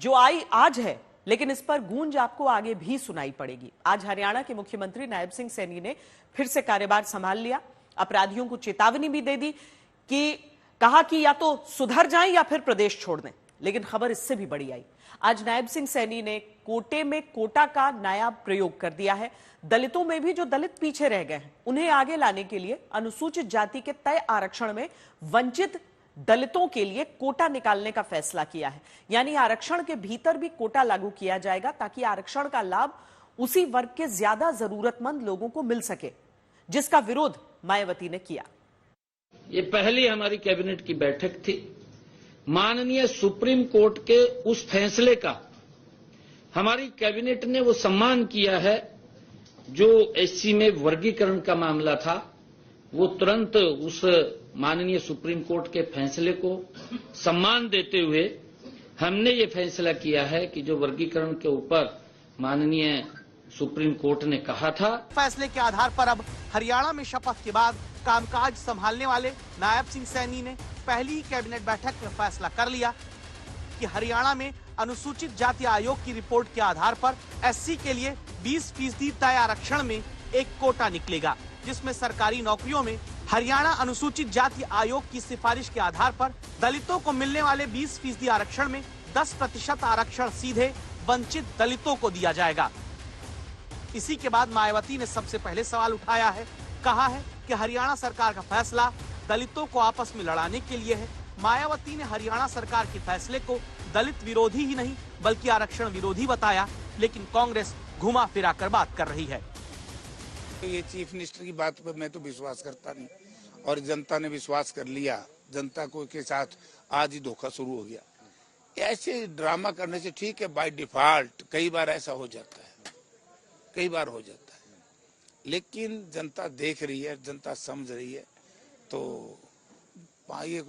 जो आई आज है, लेकिन इस पर गूंज आपको आगे भी सुनाई पड़ेगी। आज हरियाणा के मुख्यमंत्री नायब सिंह सैनी ने फिर से कार्यभार संभाल लिया। अपराधियों को चेतावनी भी दे दी कि कहा कि या तो सुधर जाएं या फिर प्रदेश छोड़ दें। लेकिन खबर इससे भी बड़ी आई। आज नायब सिंह सैनी ने कोटे में कोटा का नया प्रयोग कर दिया है। दलितों में भी जो दलित पीछे रह गए हैं, उन्हें आगे लाने के लिए अनुसूचित जाति के तय आरक्षण में वंचित दलितों के लिए कोटा निकालने का फैसला किया है। यानी आरक्षण के भीतर भी कोटा लागू किया जाएगा ताकि आरक्षण का लाभ उसी वर्ग के ज्यादा जरूरतमंद लोगों को मिल सके, जिसका विरोध मायावती ने किया। ये पहली हमारी कैबिनेट की बैठक थी। माननीय सुप्रीम कोर्ट के उस फैसले का हमारी कैबिनेट ने वो सम्मान किया है जो एससी में वर्गीकरण का मामला था। वो तुरंत उस माननीय सुप्रीम कोर्ट के फैसले को सम्मान देते हुए हमने ये फैसला किया है कि जो वर्गीकरण के ऊपर माननीय सुप्रीम कोर्ट ने कहा था, फैसले के आधार पर अब हरियाणा में शपथ के बाद कामकाज संभालने वाले नायब सिंह सैनी ने पहली ही कैबिनेट बैठक में फैसला कर लिया कि हरियाणा में अनुसूचित जाति आयोग की रिपोर्ट के आधार पर एससी के लिए 20% तय आरक्षण में एक कोटा निकलेगा, जिसमें सरकारी नौकरियों में हरियाणा अनुसूचित जाति आयोग की सिफारिश के आधार पर दलितों को मिलने वाले 20% आरक्षण में 10% आरक्षण सीधे वंचित दलितों को दिया जाएगा। इसी के बाद मायावती ने सबसे पहले सवाल उठाया है। कहा है कि हरियाणा सरकार का फैसला दलितों को आपस में लड़ाने के लिए है। मायावती ने हरियाणा सरकार के फैसले को दलित विरोधी ही नहीं बल्कि आरक्षण विरोधी बताया, लेकिन कांग्रेस घुमा फिरा कर बात कर रही है। ये चीफ मिनिस्टर की बात पर मैं तो विश्वास करता नहीं, और जनता ने विश्वास कर लिया। जनता को के साथ आज ही धोखा शुरू हो गया। ऐसे ड्रामा करने से ठीक है, बाय डिफॉल्ट कई बार ऐसा हो जाता है, कई बार हो जाता है, लेकिन जनता देख रही है, जनता समझ रही है, तो ये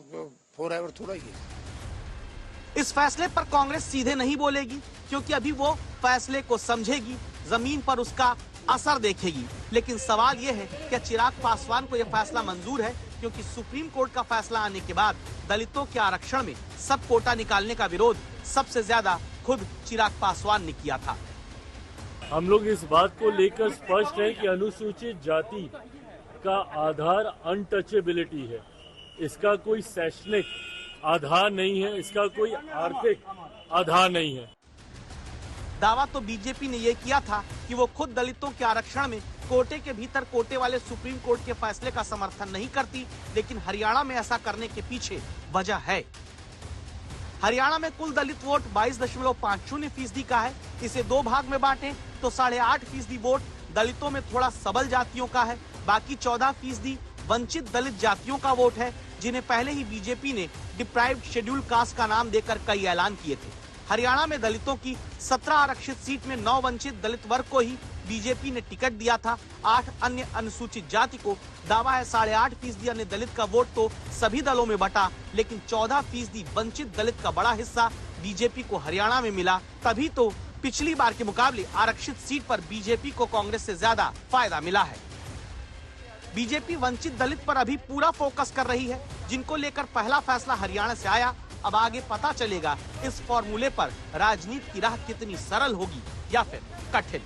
फॉरएवर थोड़ा ही है। इस फैसले पर कांग्रेस सीधे नहीं बोलेगी, क्योंकि अभी वो फैसले को समझेगी, जमीन पर उसका असर देखेगी। लेकिन सवाल ये है कि चिराग पासवान को यह फैसला मंजूर है, क्योंकि सुप्रीम कोर्ट का फैसला आने के बाद दलितों के आरक्षण में सब कोटा निकालने का विरोध सबसे ज्यादा खुद चिराग पासवान ने किया था। हम लोग इस बात को लेकर स्पष्ट है कि अनुसूचित जाति का आधार अनटचेबिलिटी है। इसका कोई शैक्षणिक आधार नहीं है, इसका कोई आर्थिक आधार नहीं है। दावा तो बीजेपी ने यह किया था कि वो खुद दलितों के आरक्षण में कोटे के भीतर कोटे वाले सुप्रीम कोर्ट के फैसले का समर्थन नहीं करती, लेकिन हरियाणा में ऐसा करने के पीछे वजह है। हरियाणा में कुल दलित वोट 22.50% का है। इसे दो भाग में बांटें तो 8.5% वोट दलितों में थोड़ा सबल जातियों का है। बाकी 14% वंचित दलित जातियों का वोट है, जिन्हें पहले ही बीजेपी ने डिप्राइव्ड शेड्यूल कास्ट का नाम देकर कई ऐलान किए थे। हरियाणा में दलितों की 17 आरक्षित सीट में 9 वंचित दलित वर्ग को ही बीजेपी ने टिकट दिया था। 8 अन्य अनुसूचित जाति को। दावा है 8.5% अन्य दलित का वोट तो सभी दलों में बटा, लेकिन 14% वंचित दलित का बड़ा हिस्सा बीजेपी को हरियाणा में मिला। तभी तो पिछली बार के मुकाबले आरक्षित सीट पर बीजेपी को कांग्रेस से ज्यादा फायदा मिला है। बीजेपी वंचित दलित पर अभी पूरा फोकस कर रही है, जिनको लेकर पहला फैसला हरियाणा से आया। अब आगे पता चलेगा इस फॉर्मूले पर राजनीति की राह कितनी सरल होगी या फिर कठिन।